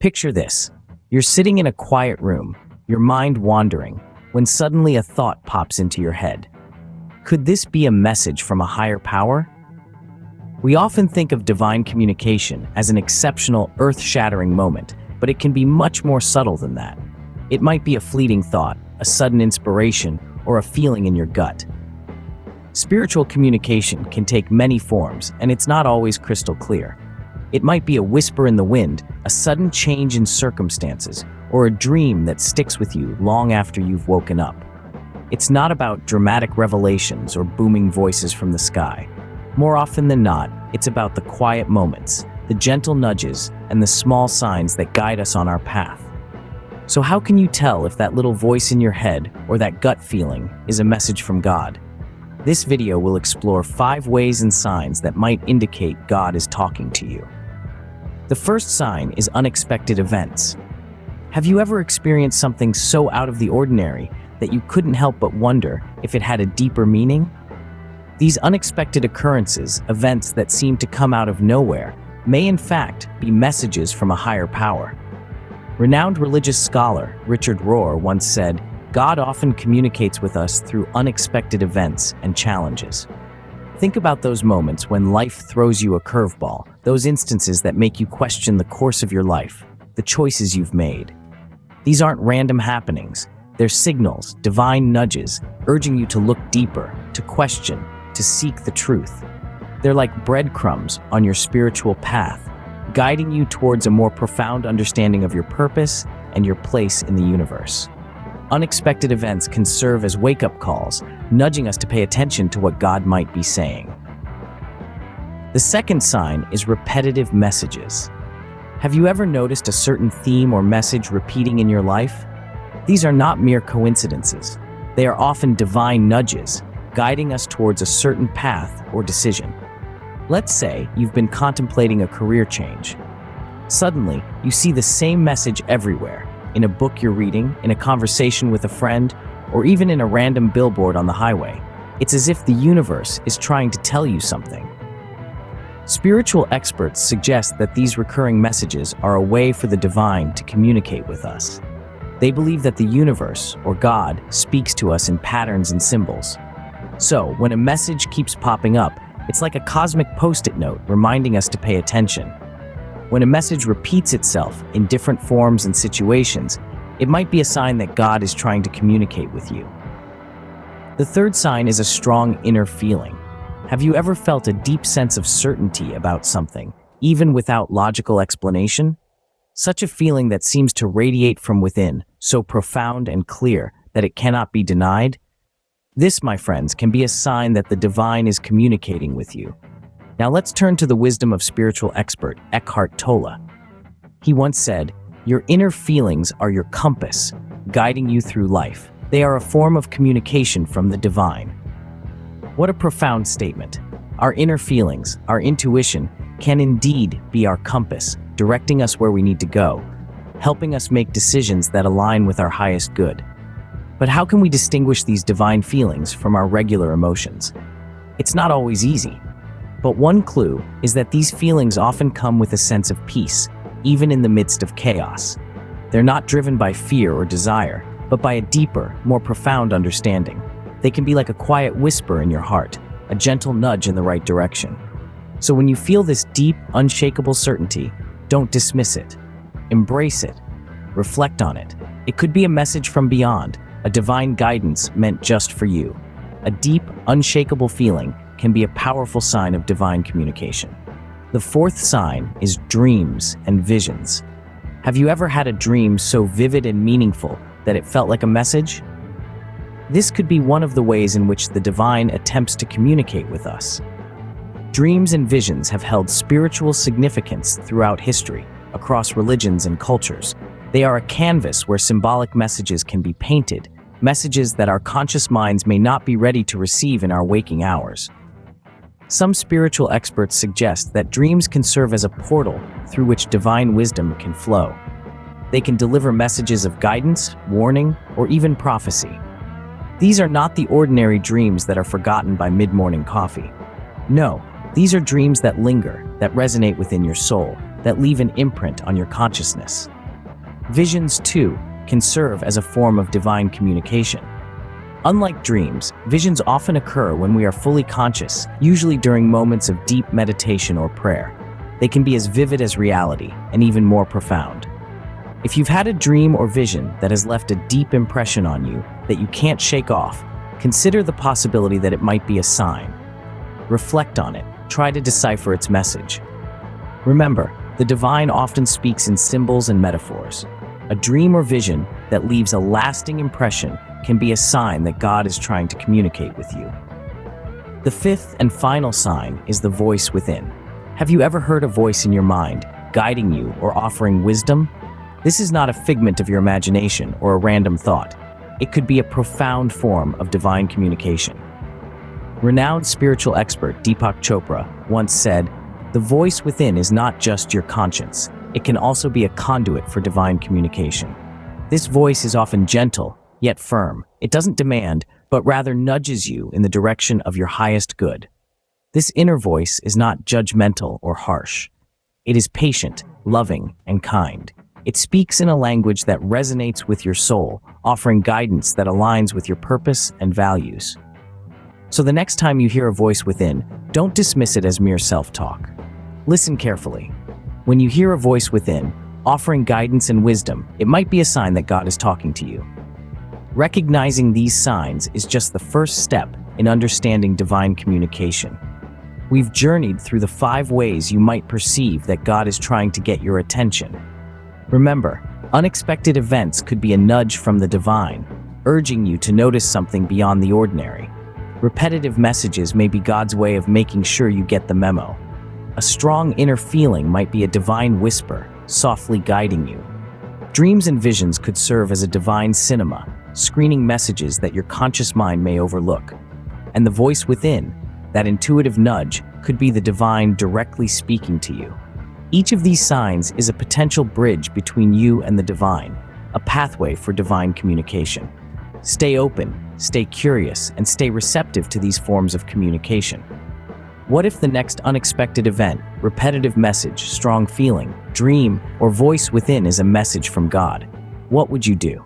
Picture this. You're sitting in a quiet room, your mind wandering, when suddenly a thought pops into your head. Could this be a message from a higher power? We often think of divine communication as an exceptional, earth-shattering moment, but it can be much more subtle than that. It might be a fleeting thought, a sudden inspiration, or a feeling in your gut. Spiritual communication can take many forms, and it's not always crystal clear. It might be a whisper in the wind, a sudden change in circumstances, or a dream that sticks with you long after you've woken up. It's not about dramatic revelations or booming voices from the sky. More often than not, it's about the quiet moments, the gentle nudges, and the small signs that guide us on our path. So how can you tell if that little voice in your head or that gut feeling is a message from God? This video will explore 5 ways and signs that might indicate God is talking to you. The first sign is unexpected events. Have you ever experienced something so out of the ordinary that you couldn't help but wonder if it had a deeper meaning? These unexpected occurrences, events that seem to come out of nowhere, may in fact be messages from a higher power. Renowned religious scholar Richard Rohr once said, "God often communicates with us through unexpected events and challenges." Think about those moments when life throws you a curveball, those instances that make you question the course of your life, the choices you've made. These aren't random happenings. They're signals, divine nudges, urging you to look deeper, to question, to seek the truth. They're like breadcrumbs on your spiritual path, guiding you towards a more profound understanding of your purpose and your place in the universe. Unexpected events can serve as wake-up calls, nudging us to pay attention to what God might be saying. The second sign is repetitive messages. Have you ever noticed a certain theme or message repeating in your life? These are not mere coincidences. They are often divine nudges, guiding us towards a certain path or decision. Let's say you've been contemplating a career change. Suddenly, you see the same message everywhere, in a book you're reading, in a conversation with a friend, or even in a random billboard on the highway. It's as if the universe is trying to tell you something. Spiritual experts suggest that these recurring messages are a way for the divine to communicate with us. They believe that the universe, or God, speaks to us in patterns and symbols. So, when a message keeps popping up, it's like a cosmic post-it note reminding us to pay attention. When a message repeats itself in different forms and situations, it might be a sign that God is trying to communicate with you. The third sign is a strong inner feeling. Have you ever felt a deep sense of certainty about something, even without logical explanation? Such a feeling that seems to radiate from within, so profound and clear that it cannot be denied? This, my friends, can be a sign that the divine is communicating with you. Now let's turn to the wisdom of spiritual expert Eckhart Tolle. He once said, "Your inner feelings are your compass, guiding you through life. They are a form of communication from the divine." What a profound statement. Our inner feelings, our intuition, can indeed be our compass, directing us where we need to go, helping us make decisions that align with our highest good. But how can we distinguish these divine feelings from our regular emotions? It's not always easy. But one clue is that these feelings often come with a sense of peace, even in the midst of chaos. They're not driven by fear or desire, but by a deeper, more profound understanding. They can be like a quiet whisper in your heart, a gentle nudge in the right direction. So when you feel this deep, unshakable certainty, don't dismiss it. Embrace it. Reflect on it. It could be a message from beyond, a divine guidance meant just for you. A deep, unshakable feeling can be a powerful sign of divine communication. The fourth sign is dreams and visions. Have you ever had a dream so vivid and meaningful that it felt like a message? This could be one of the ways in which the divine attempts to communicate with us. Dreams and visions have held spiritual significance throughout history, across religions and cultures. They are a canvas where symbolic messages can be painted, messages that our conscious minds may not be ready to receive in our waking hours. Some spiritual experts suggest that dreams can serve as a portal through which divine wisdom can flow. They can deliver messages of guidance, warning, or even prophecy. These are not the ordinary dreams that are forgotten by mid-morning coffee. No, these are dreams that linger, that resonate within your soul, that leave an imprint on your consciousness. Visions, too, can serve as a form of divine communication. Unlike dreams, visions often occur when we are fully conscious, usually during moments of deep meditation or prayer. They can be as vivid as reality and even more profound. If you've had a dream or vision that has left a deep impression on you that you can't shake off, consider the possibility that it might be a sign. Reflect on it, try to decipher its message. Remember, the divine often speaks in symbols and metaphors. A dream or vision that leaves a lasting impression can be a sign that God is trying to communicate with you. The fifth and final sign is the voice within. Have you ever heard a voice in your mind, guiding you or offering wisdom? This is not a figment of your imagination or a random thought. It could be a profound form of divine communication. Renowned spiritual expert Deepak Chopra once said, "The voice within is not just your conscience. It can also be a conduit for divine communication." This voice is often gentle, yet firm. It doesn't demand, but rather nudges you in the direction of your highest good. This inner voice is not judgmental or harsh. It is patient, loving, and kind. It speaks in a language that resonates with your soul, offering guidance that aligns with your purpose and values. So the next time you hear a voice within, don't dismiss it as mere self-talk. Listen carefully. When you hear a voice within, offering guidance and wisdom, it might be a sign that God is talking to you. Recognizing these signs is just the first step in understanding divine communication. We've journeyed through the 5 ways you might perceive that God is trying to get your attention. Remember, unexpected events could be a nudge from the divine, urging you to notice something beyond the ordinary. Repetitive messages may be God's way of making sure you get the memo. A strong inner feeling might be a divine whisper, softly guiding you. Dreams and visions could serve as a divine cinema, screening messages that your conscious mind may overlook. And the voice within, that intuitive nudge, could be the divine directly speaking to you. Each of these signs is a potential bridge between you and the divine, a pathway for divine communication. Stay open, stay curious, and stay receptive to these forms of communication. What if the next unexpected event, repetitive message, strong feeling, dream, or voice within is a message from God? What would you do?